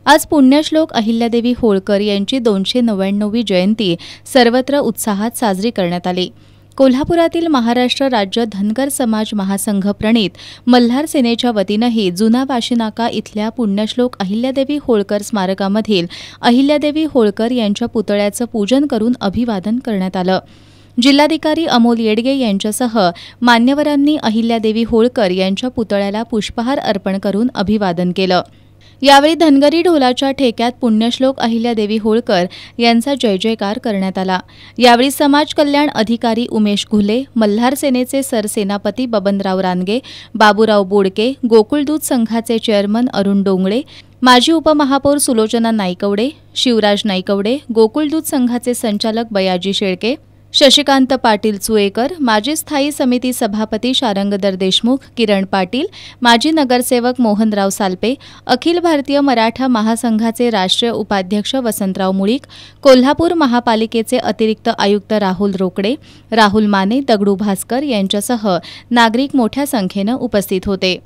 आज पुण्यश्लोक अहिल्यादेवी होळकर यांची 299वी जयंती सर्वत्र उत्साहात साजरी करण्यात आली। कोल्हापुरातील महाराष्ट्र राज्य धनगर समाज महासंघ प्रणित मल्हार सेनेच्या वतीनंही जुना वाशीनाका इथल्या पुण्यश्लोक अहिल्यादेवी होळकर स्मारकामधील अहिल्यादेवी होळकर यांच्या पुतळ्याचं पूजन करून अभिवादन करण्यात आलं। जिल्हाधिकारी अमोल येडगे यांच्यासह मान्यवरांनी अहिल्यादेवी होळकर यांच्या पुतळ्याला पुष्पहार अर्पण करून अभिवादन केलं। यावेळी धनगरी ढोलाच्या ठेक्यात पुण्यश्लोक अहिल्यादेवी होळकर यांचा जय जयकार करण्यात आला। यावेळी समाज कल्याण अधिकारी उमेश घुले, मल्हार सेनेचे सरसेनापती बबनराव रानगे, बाबूराव बोडके, गोकुळदूत संघाचे चेअरमन अरुण डोंगळे, माजी उपमहापौर सुलोचना नाईकवडे, शिवराज नाईकवडे, गोकुळदूत संघाचे संचालक बयाजी शेळके, शशिकांत पाटील चुएकर, माजी स्थायी समिती सभापती शारंगधर देशमुख, किरण पाटील, माजी नगरसेवक मोहनराव सालपे, अखिल भारतीय मराठा महासंघाचे राष्ट्रीय उपाध्यक्ष वसंतराव मुळीक, कोल्हापूर महापालिकेचे अतिरिक्त आयुक्त राहुल रोकडे, राहुल माने, दगडू भास्कर यांच्यासह नागरिक मोठ्या संख्येनं उपस्थित होते।